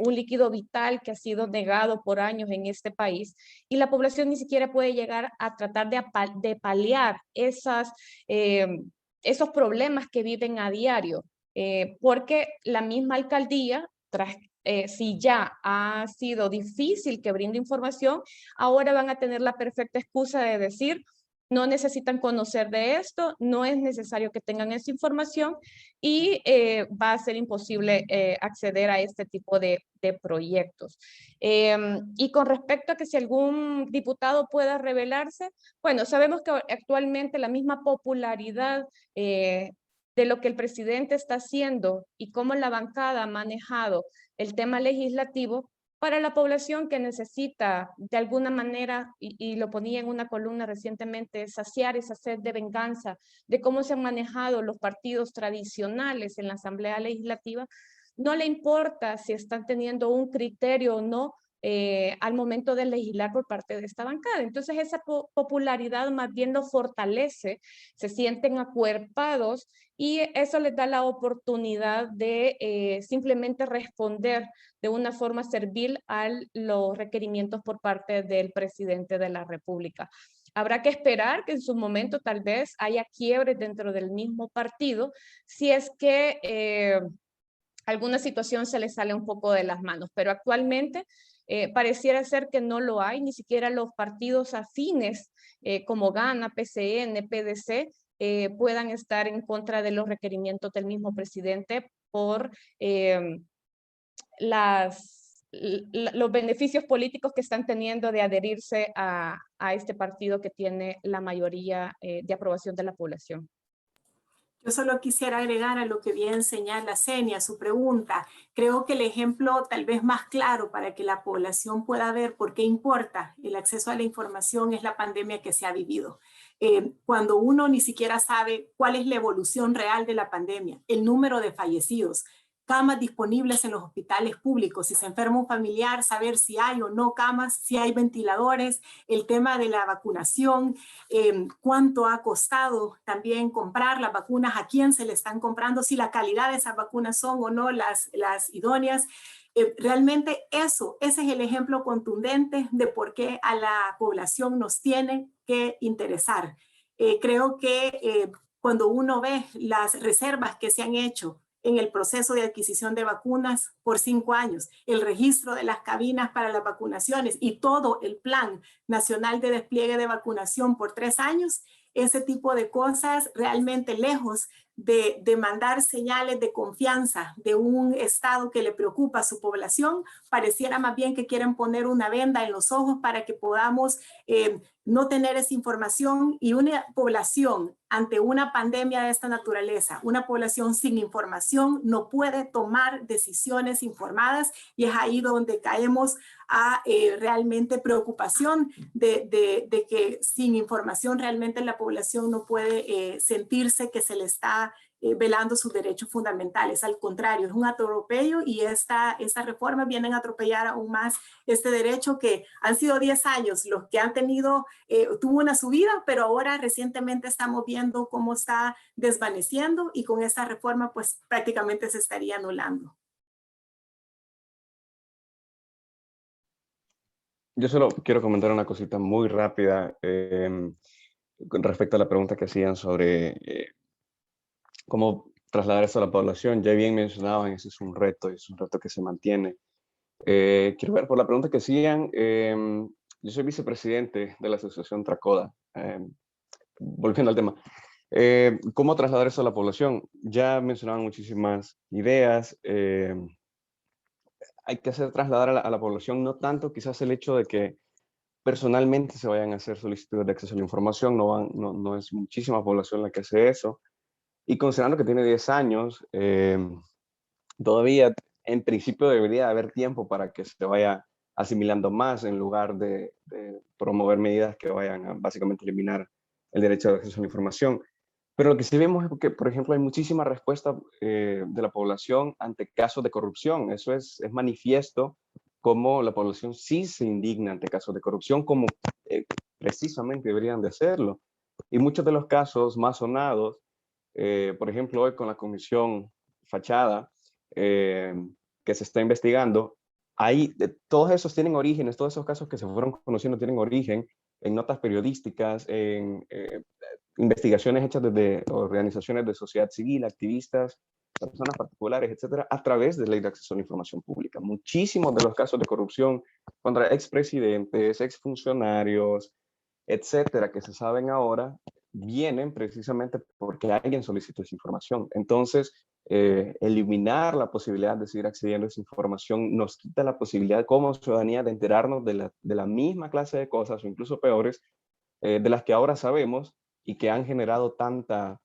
un líquido vital que ha sido negado por años en este país, y la población ni siquiera puede llegar a tratar de paliar esos problemas que viven a diario, porque la misma alcaldía, si ya ha sido difícil que brinde información, ahora van a tener la perfecta excusa de decir, no necesitan conocer de esto, no es necesario que tengan esa información y va a ser imposible acceder a este tipo de proyectos. Y con respecto a que si algún diputado pueda rebelarse, bueno, sabemos que actualmente la misma popularidad de lo que el presidente está haciendo y cómo la bancada ha manejado el tema legislativo para la población que necesita de alguna manera, y lo ponía en una columna recientemente, saciar esa sed de venganza de cómo se han manejado los partidos tradicionales en la Asamblea Legislativa, no le importa si están teniendo un criterio o no al momento de legislar por parte de esta bancada. Entonces esa popularidad más bien lo fortalece, se sienten acuerpados y eso les da la oportunidad de simplemente responder de una forma servil a los requerimientos por parte del presidente de la República. Habrá que esperar que en su momento tal vez haya quiebres dentro del mismo partido si es que alguna situación se les sale un poco de las manos, pero actualmente pareciera ser que no lo hay, ni siquiera los partidos afines como GANA, PCN, PDC, puedan estar en contra de los requerimientos del mismo presidente por los beneficios políticos que están teniendo de adherirse a este partido que tiene la mayoría de aprobación de la población. Yo solo quisiera agregar a lo que bien señala Senia, su pregunta. Creo que el ejemplo tal vez más claro para que la población pueda ver por qué importa el acceso a la información es la pandemia que se ha vivido. Cuando uno ni siquiera sabe cuál es la evolución real de la pandemia, el número de fallecidos, camas disponibles en los hospitales públicos, si se enferma un familiar, saber si hay o no camas, si hay ventiladores, el tema de la vacunación, cuánto ha costado también comprar las vacunas, a quién se le están comprando, si la calidad de esas vacunas son o no las idóneas. Realmente ese es el ejemplo contundente de por qué a la población nos tiene que interesar. Creo que cuando uno ve las reservas que se han hecho en el proceso de adquisición de vacunas por 5 años, el registro de las cabinas para las vacunaciones y todo el plan nacional de despliegue de vacunación por 3 años, ese tipo de cosas realmente lejos de mandar señales de confianza de un Estado que le preocupa a su población, pareciera más bien que quieren poner una venda en los ojos para que podamos no tener esa información, y una población ante una pandemia de esta naturaleza, una población sin información no puede tomar decisiones informadas, y es ahí donde caemos a realmente preocupación de que sin información realmente la población no puede sentirse que se le está velando sus derechos fundamentales. Al contrario, es un atropello, y esta reforma vienen a atropellar aún más este derecho que han sido 10 años los que han tenido, tuvo una subida, pero ahora recientemente estamos viendo cómo está desvaneciendo, y con esta reforma pues prácticamente se estaría anulando. Yo solo quiero comentar una cosita muy rápida con respecto a la pregunta que hacían sobre cómo trasladar esto a la población. Ya bien mencionaban, ese es un reto, y es un reto que se mantiene. Quiero ver, por la pregunta que hacían, yo soy vicepresidente de la Asociación Tracoda. Volviendo al tema, ¿cómo trasladar esto a la población? Ya mencionaban muchísimas ideas. Hay que hacer trasladar a la población no tanto quizás el hecho de que personalmente se vayan a hacer solicitudes de acceso a la información, no es muchísima población la que hace eso, y considerando que tiene 10 años, todavía en principio debería haber tiempo para que se vaya asimilando más, en lugar de promover medidas que vayan a básicamente eliminar el derecho de acceso a la información. Pero lo que sí vemos es que, por ejemplo, hay muchísima respuesta de la población ante casos de corrupción. Eso es manifiesto cómo la población sí se indigna ante casos de corrupción, como precisamente deberían de hacerlo. Y muchos de los casos más sonados, por ejemplo, hoy con la comisión Fachada, que se está investigando, todos esos tienen orígenes, todos esos casos que se fueron conociendo tienen origen en notas periodísticas, en investigaciones hechas desde organizaciones de sociedad civil, activistas, personas particulares, etcétera, a través de ley de acceso a la información pública. Muchísimos de los casos de corrupción contra expresidentes, exfuncionarios, etcétera, que se saben ahora, vienen precisamente porque alguien solicitó esa información. Entonces, eliminar la posibilidad de seguir accediendo a esa información nos quita la posibilidad como ciudadanía de enterarnos de la misma clase de cosas, o incluso peores, de las que ahora sabemos, y que han generado tanta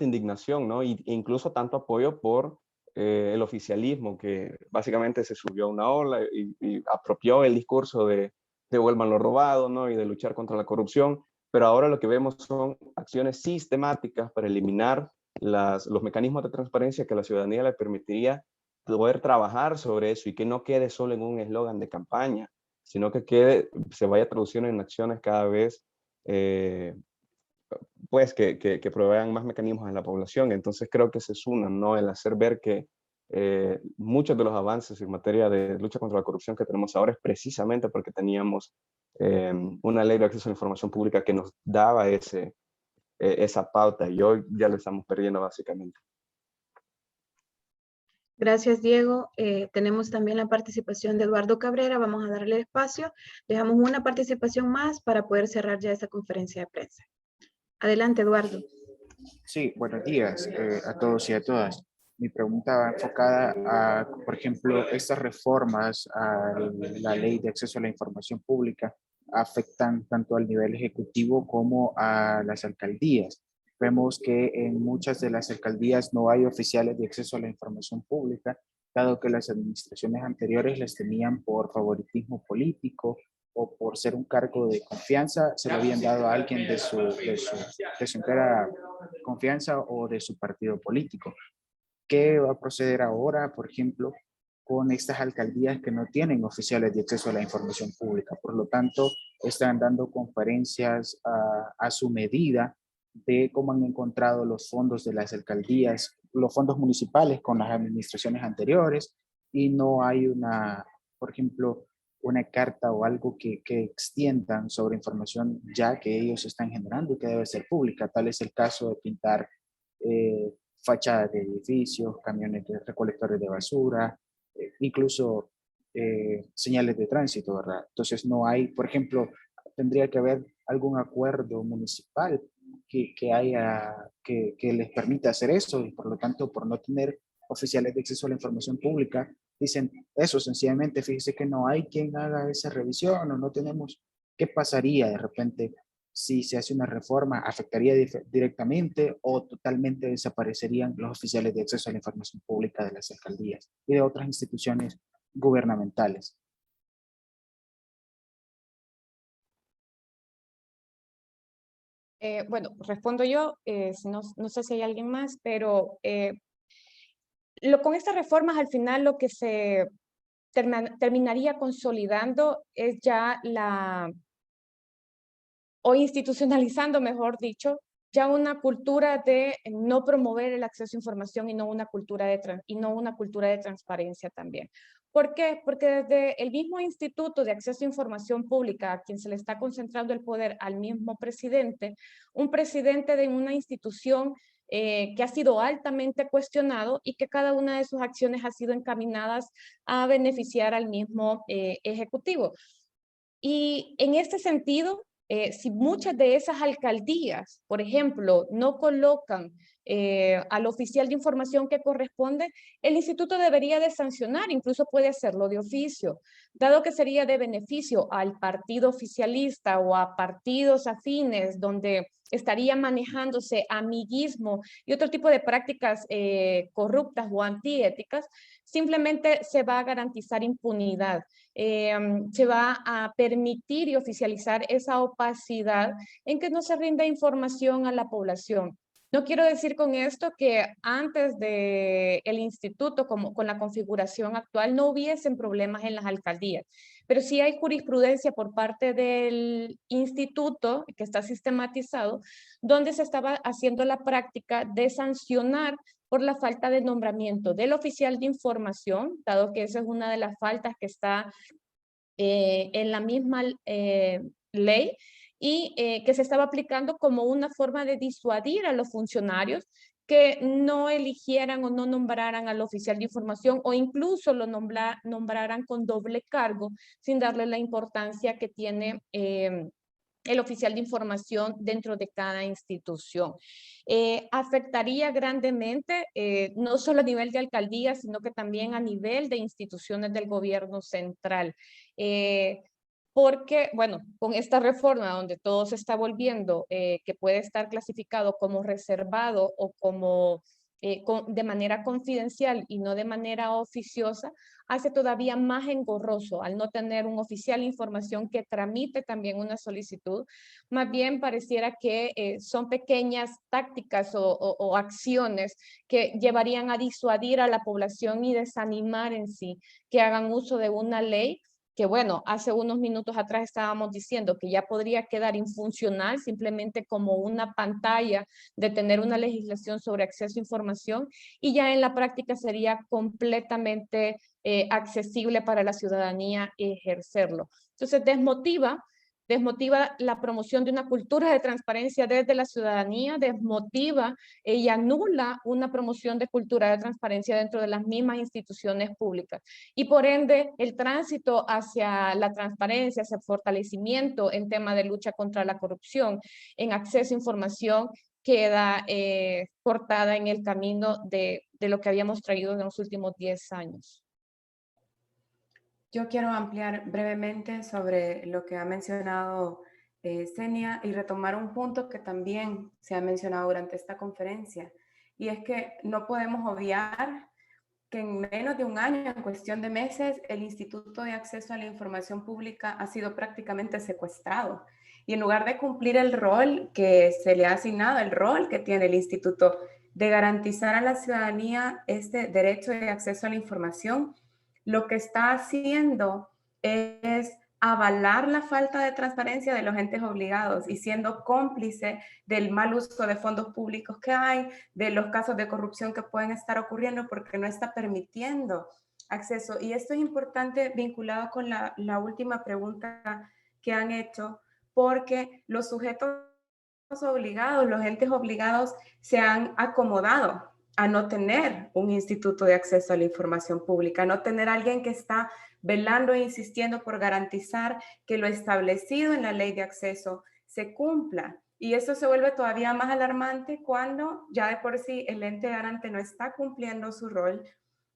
indignación, ¿no? E incluso tanto apoyo por el oficialismo, que básicamente se subió a una ola y apropió el discurso de devuelvan lo robado, ¿no? Y de luchar contra la corrupción. Pero ahora lo que vemos son acciones sistemáticas para eliminar los mecanismos de transparencia que a la ciudadanía le permitiría poder trabajar sobre eso y que no quede solo en un eslogan de campaña, sino que se vaya traduciendo en acciones cada vez pues que provean más mecanismos a la población. Entonces creo que ese es uno, ¿no? El hacer ver que muchos de los avances en materia de lucha contra la corrupción que tenemos ahora es precisamente porque teníamos una ley de acceso a la información pública que nos daba esa pauta, y hoy ya lo estamos perdiendo básicamente. Gracias, Diego. Tenemos también la participación de Eduardo Cabrera. Vamos a darle espacio. Dejamos una participación más para poder cerrar ya esta conferencia de prensa. Adelante, Eduardo. Sí, buenos días a todos y a todas. Mi pregunta va enfocada a, por ejemplo, estas reformas a la Ley de Acceso a la Información Pública afectan tanto al nivel ejecutivo como a las alcaldías. Vemos que en muchas de las alcaldías no hay oficiales de acceso a la información pública, dado que las administraciones anteriores les tenían por favoritismo político o por ser un cargo de confianza, se lo habían dado a alguien de su entera confianza o de su partido político. ¿Qué va a proceder ahora, por ejemplo, con estas alcaldías que no tienen oficiales de acceso a la información pública? Por lo tanto, están dando conferencias a su medida de cómo han encontrado los fondos de las alcaldías, los fondos municipales con las administraciones anteriores, y no hay por ejemplo, una carta o algo que extiendan sobre información ya que ellos están generando y que debe ser pública. Tal es el caso de pintar fachadas de edificios, camiones de recolectores de basura, incluso señales de tránsito, ¿verdad? Entonces no hay, por ejemplo, tendría que haber algún acuerdo municipal que les permita hacer eso, y por lo tanto, por no tener oficiales de acceso a la información pública, dicen eso sencillamente, fíjese que no hay quien haga esa revisión o no tenemos. ¿Qué pasaría de repente si se hace una reforma? ¿Afectaría directamente o totalmente desaparecerían los oficiales de acceso a la información pública de las alcaldías y de otras instituciones gubernamentales? Bueno, respondo yo, no sé si hay alguien más, pero con estas reformas al final lo que se terminaría consolidando es ya o institucionalizando, mejor dicho, ya una cultura de no promover el acceso a información y no una cultura de transparencia también. ¿Por qué? Porque desde el mismo Instituto de Acceso a Información Pública, a quien se le está concentrando el poder al mismo presidente, un presidente de una institución que ha sido altamente cuestionado y que cada una de sus acciones ha sido encaminadas a beneficiar al mismo ejecutivo. Y en este sentido, si muchas de esas alcaldías, por ejemplo, no colocan al oficial de información que corresponde, el instituto debería de sancionar, incluso puede hacerlo de oficio, dado que sería de beneficio al partido oficialista o a partidos afines donde estaría manejándose amiguismo y otro tipo de prácticas corruptas o antiéticas. Simplemente se va a garantizar impunidad. Se va a permitir y oficializar esa opacidad en que no se rinda información a la población. No quiero decir con esto que antes del instituto, con la configuración actual, no hubiesen problemas en las alcaldías, pero sí hay jurisprudencia por parte del instituto, que está sistematizado, donde se estaba haciendo la práctica de sancionar por la falta de nombramiento del oficial de información, dado que esa es una de las faltas que está en la misma ley, y que se estaba aplicando como una forma de disuadir a los funcionarios que no eligieran o no nombraran al oficial de información o incluso lo nombraran con doble cargo sin darle la importancia que tiene el oficial de información dentro de cada institución. Afectaría grandemente, no solo a nivel de alcaldía, sino que también a nivel de instituciones del gobierno central. Porque, bueno, con esta reforma donde todo se está volviendo, que puede estar clasificado como reservado o como de manera confidencial y no de manera oficiosa, hace todavía más engorroso al no tener un oficial información que tramite también una solicitud. Más bien pareciera que son pequeñas tácticas o acciones que llevarían a disuadir a la población y desanimar en sí que hagan uso de una ley que, bueno, hace unos minutos atrás estábamos diciendo que ya podría quedar infuncional simplemente como una pantalla de tener una legislación sobre acceso a información, y ya en la práctica sería completamente accesible para la ciudadanía ejercerlo. Entonces desmotiva la promoción de una cultura de transparencia desde la ciudadanía, desmotiva y anula una promoción de cultura de transparencia dentro de las mismas instituciones públicas. Y por ende, el tránsito hacia la transparencia, hacia el fortalecimiento en tema de lucha contra la corrupción, en acceso a información, queda cortada en el camino de lo que habíamos traído en los últimos 10 años. Yo quiero ampliar brevemente sobre lo que ha mencionado Senia y retomar un punto que también se ha mencionado durante esta conferencia, y es que no podemos obviar que en menos de un año, en cuestión de meses, el Instituto de Acceso a la Información Pública ha sido prácticamente secuestrado. Y en lugar de cumplir el rol que se le ha asignado, el rol que tiene el Instituto de garantizar a la ciudadanía este derecho de acceso a la información, lo que está haciendo es avalar la falta de transparencia de los entes obligados y siendo cómplice del mal uso de fondos públicos que hay, de los casos de corrupción que pueden estar ocurriendo porque no está permitiendo acceso. Y esto es importante vinculado con la última pregunta que han hecho, porque los sujetos obligados, los entes obligados se han acomodado a no tener un instituto de acceso a la información pública, a no tener alguien que está velando e insistiendo por garantizar que lo establecido en la ley de acceso se cumpla. Y eso se vuelve todavía más alarmante cuando ya de por sí el ente garante no está cumpliendo su rol,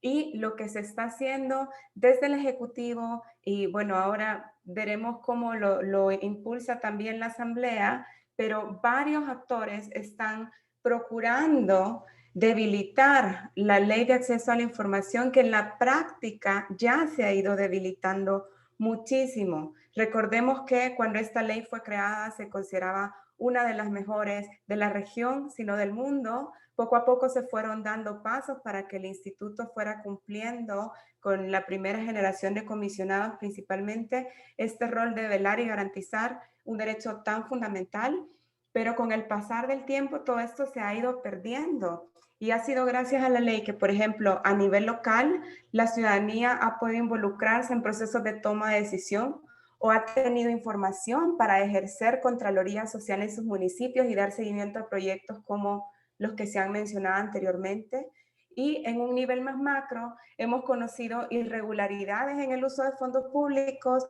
y lo que se está haciendo desde el Ejecutivo, y bueno, ahora veremos cómo lo impulsa también la Asamblea, pero varios actores están procurando debilitar la ley de acceso a la información, que en la práctica ya se ha ido debilitando muchísimo. Recordemos que cuando esta ley fue creada se consideraba una de las mejores de la región, sino del mundo. Poco a poco se fueron dando pasos para que el instituto fuera cumpliendo con la primera generación de comisionados, principalmente este rol de velar y garantizar un derecho tan fundamental, pero con el pasar del tiempo todo esto se ha ido perdiendo. Y ha sido gracias a la ley que, por ejemplo, a nivel local, la ciudadanía ha podido involucrarse en procesos de toma de decisión o ha tenido información para ejercer contraloría social en sus municipios y dar seguimiento a proyectos como los que se han mencionado anteriormente. Y en un nivel más macro, hemos conocido irregularidades en el uso de fondos públicos,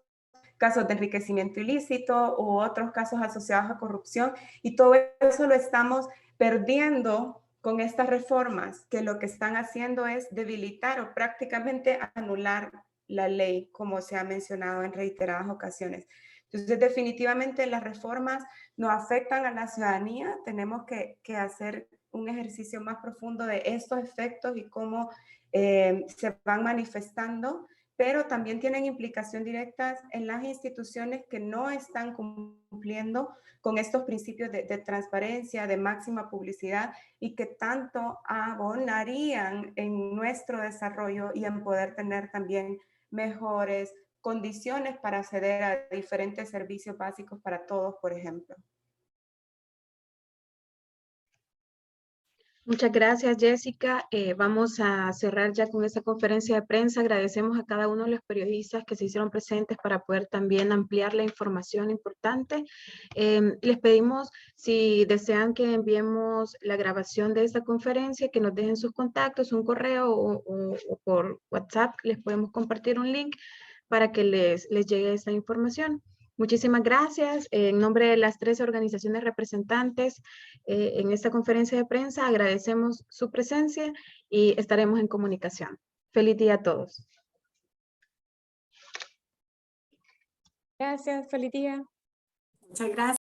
casos de enriquecimiento ilícito u otros casos asociados a corrupción, y todo eso lo estamos perdiendo con estas reformas, que lo que están haciendo es debilitar o prácticamente anular la ley, como se ha mencionado en reiteradas ocasiones. Entonces, definitivamente las reformas nos afectan a la ciudadanía. Tenemos que hacer un ejercicio más profundo de estos efectos y cómo se van manifestando, pero también tienen implicación directas en las instituciones que no están cumpliendo con estos principios de transparencia, de máxima publicidad, y que tanto abonarían en nuestro desarrollo y en poder tener también mejores condiciones para acceder a diferentes servicios básicos para todos, por ejemplo. Muchas gracias, Jessica. Vamos a cerrar ya con esta conferencia de prensa. Agradecemos a cada uno de los periodistas que se hicieron presentes para poder también ampliar la información importante. Les pedimos, si desean que enviemos la grabación de esta conferencia, que nos dejen sus contactos, un correo o por WhatsApp. Les podemos compartir un link para que les llegue esta información. Muchísimas gracias. En nombre de las 13 organizaciones representantes en esta conferencia de prensa, agradecemos su presencia y estaremos en comunicación. Feliz día a todos. Gracias, feliz día. Muchas gracias.